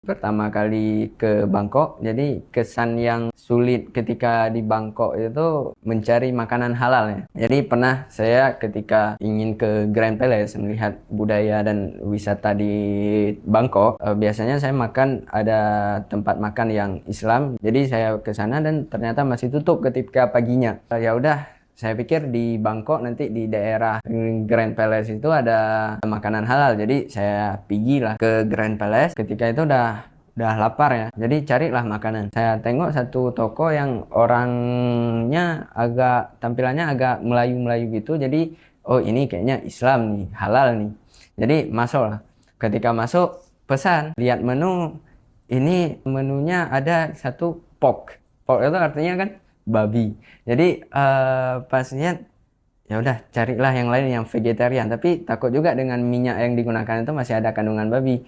pertama kali ke Bangkok, jadi kesan yang sulit ketika di Bangkok itu mencari makanan halal ya. Jadi pernah saya ketika ingin ke Grand Palace melihat budaya dan wisata di Bangkok, biasanya saya makan ada tempat makan yang Islam. Jadi saya ke sana dan ternyata masih tutup ketika paginya. Ya udah, saya pikir di Bangkok nanti di daerah Grand Palace itu ada makanan halal. Jadi saya pergilah ke Grand Palace. Ketika itu udah lapar ya. Jadi carilah makanan. Saya tengok satu toko yang orangnya tampilannya agak Melayu-Melayu gitu. Jadi oh ini kayaknya Islam nih, halal nih. Jadi masuklah. Ketika masuk pesan, lihat menu, ini menunya ada satu pork. Pork itu artinya kan babi. Jadi pas lihat ya udah carilah yang lain yang vegetarian, tapi takut juga dengan minyak yang digunakan itu masih ada kandungan babi.